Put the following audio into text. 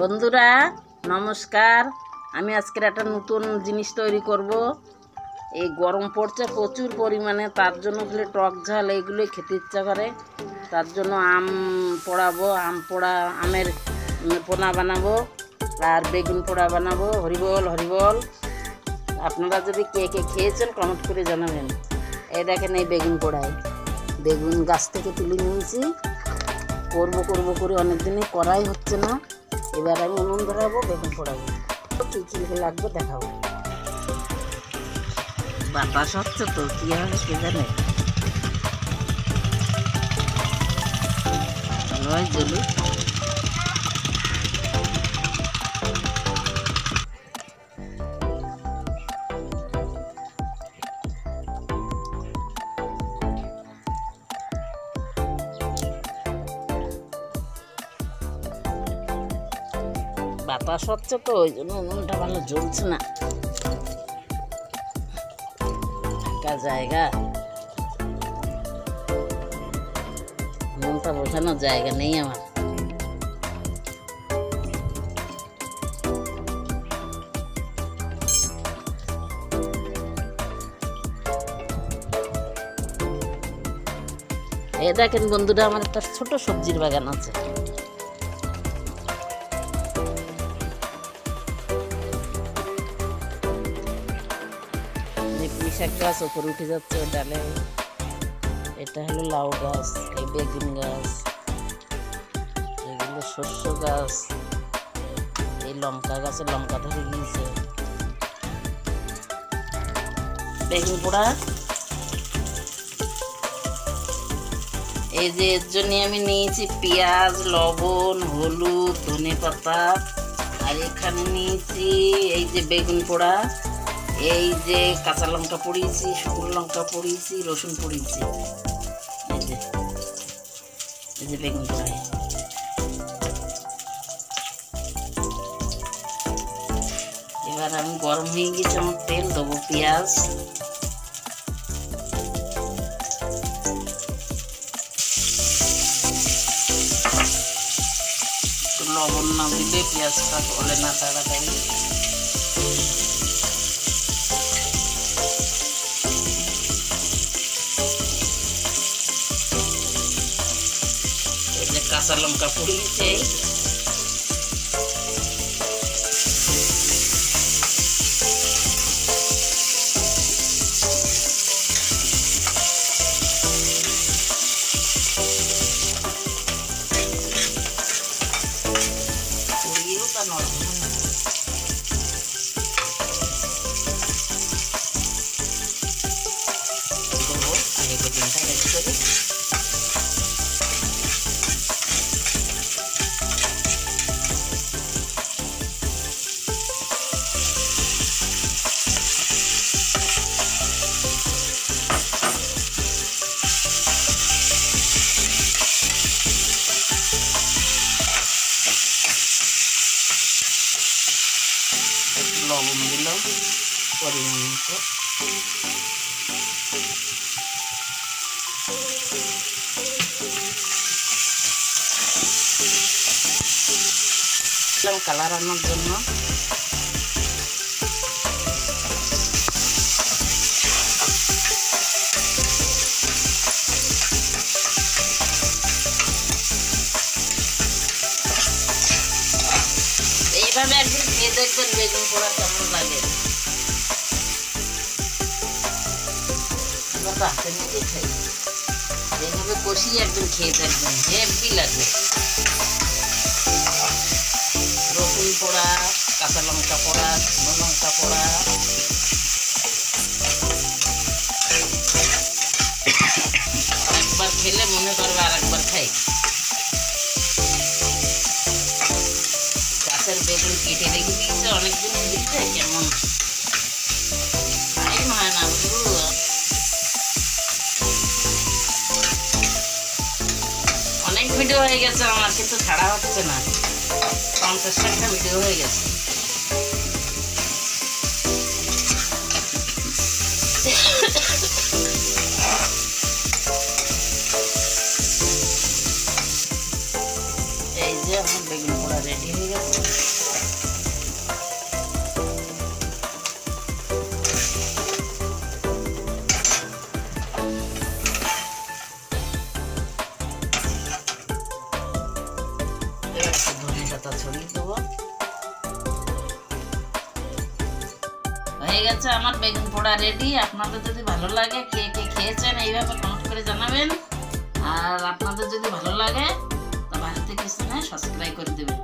বন্ধুরা নমস্কার। আমি আজকের একটা নতুন জিনিস তৈরি করব। এই গরম পড়ছে প্রচুর পরিমাণে, তার জন্য হলে টক ঝাল এইগুলো খেতে ইচ্ছা করে। তার জন্য আম পোড়াবো, আমের পোনা বানাবো আর বেগুন পোড়া বানাবো। হরিবল হরিবল। আপনারা যদি কে কে খেয়েছেন কমেন্ট করে জানাবেন। এই দেখেন, এই বেগুন পোড়ায় বেগুন গাছ থেকে তুলে নিয়েছি। করবো করে অনেক দিনই করাই হচ্ছে না। এবার আমি উনুন ধরাবো, বেগুন পোড়াবো। কী কী লাগবে দেখাবো। বাতাস হচ্ছে তো, কী হবে কে জানে। ভালোই জ্বলুক। বাতাস হচ্ছে তো, ওই জন্য উনুনটা ভালো জ্বলছে না। ফাঁকা জায়গা, উনুনটা বসানোর জায়গা নেই আমার। এই দেখেন বন্ধুরা, আমার একটা ছোট সবজির বাগান আছে। শাক গাছ ওপরে উঠে যাচ্ছে ওই ডালে। এটা হলো লাউ গাছ, এই বেগুন গাছ, এগুলো শস্য গাছ, এই লঙ্কা গাছে লঙ্কা ধরে গিয়েছে। বেগুন পোড়া এই যে এর জন্য আমি নিয়েছি পেঁয়াজ, লবণ, হলুদ, ধনে পাতা, আর এখানে নিয়েছি এই যে বেগুন পোড়া, এই যে কাঁচা লঙ্কা পড়িয়েছি, শুকনো লঙ্কা পড়িয়েছি, রসুন পড়িয়েছি। এই যে বেগুন পোড়াই। এবার আমি গরম হয়ে গেছে আমার তেল, দেবো পেঁয়াজ, লবণ না দিলে পেঁয়াজটা গলে না তাড়াতাড়ি। কাঁচা লঙ্কা পুড়িয়েছে, পুড়িয়েও তা নরম করবো। আগে বেগুনটা রেডি করি। লবণ দিলাম পরিমাণ মতো, কালার আনার জন্য। এইভাবে একদিন খেয়ে দেখবেন বেগুন পোড়া কেমন লাগে। আমরা তো হাতের মধ্যে খাই, এইভাবে কষিয়ে একদিন খেয়ে দেখবেন, হেভি লাগে। রসুন পোড়া, কাঁচা লঙ্কা পোড়া, শুকনো লঙ্কা পোড়া, একবার খেলে মনে করবে আর একবার খাই। গাছের বেগুন কেটে রেখে দিয়েছে অনেকদিন, দিচ্ছে কেমন টাইম হয় না বন্ধু। অনেক ভিডিও হয়ে গেছে আমার, কিন্তু ছাড়া হচ্ছে না। 50-60টা ভিডিও হয়ে গেছে। এই যে আমার বেগুন পোড়া রেডি হয়ে গেছে। ধনে পাতা ছড়িয়ে দেবো। হয়ে গেছে আমার বেগুন পোড়া রেডি। আপনাদের যদি ভালো লাগে, কে কে খেয়েছেন এইভাবে কমেন্ট করে জানাবেন। আর আপনাদের যদি ভালো লাগে তো বাড়িতে কিচেনে সাবস্ক্রাইব করে দেবেন।